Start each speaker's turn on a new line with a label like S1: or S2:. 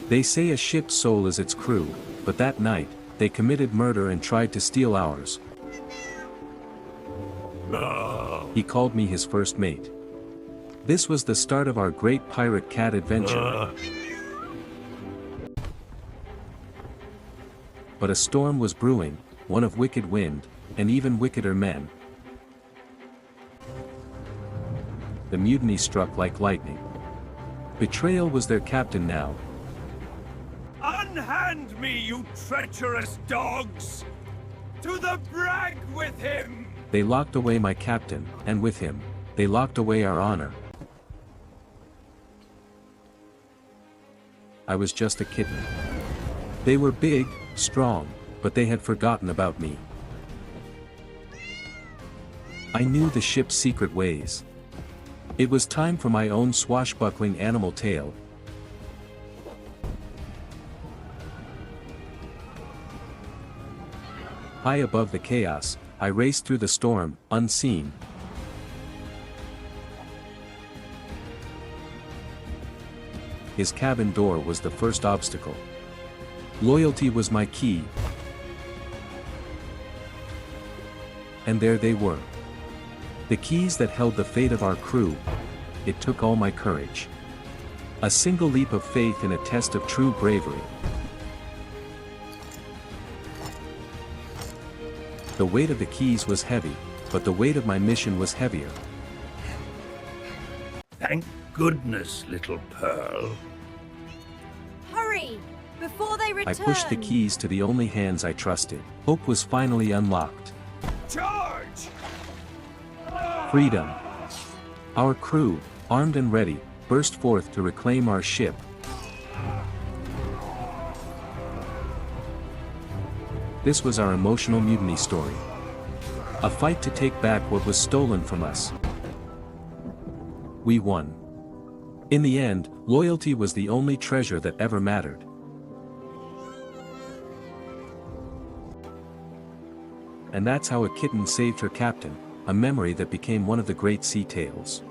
S1: They say a ship's soul is its crew, but that night, they committed murder and tried to steal ours. He called me his first mate. This was the start of our great pirate cat adventure. But a storm was brewing, one of wicked wind, and even wickeder men. The mutiny struck like lightning. Betrayal was their captain now.
S2: Unhand me, you treacherous dogs! To the brag with him!
S1: They locked away my captain, and with him, they locked away our honor. I was just a kitten. They were big, strong, but they had forgotten about me. I knew the ship's secret ways. It was time for my own swashbuckling animal tale. High above the chaos, I raced through the storm, unseen. His cabin door was the first obstacle. Loyalty was my key. And there they were. The keys that held the fate of our crew. It took all my courage. A single leap of faith in a test of true bravery. The weight of the keys was heavy, but the weight of my mission was heavier.
S2: Thank goodness, little Pearl.
S3: Hurry! Before they return!
S1: I pushed the keys to the only hands I trusted. Hope was finally unlocked.
S2: Charge!
S1: Freedom. Our crew, armed and ready, burst forth to reclaim our ship. This was our emotional mutiny story. A fight to take back what was stolen from us. We won. In the end, loyalty was the only treasure that ever mattered. And that's how a kitten saved her captain, a memory that became one of the great sea tales.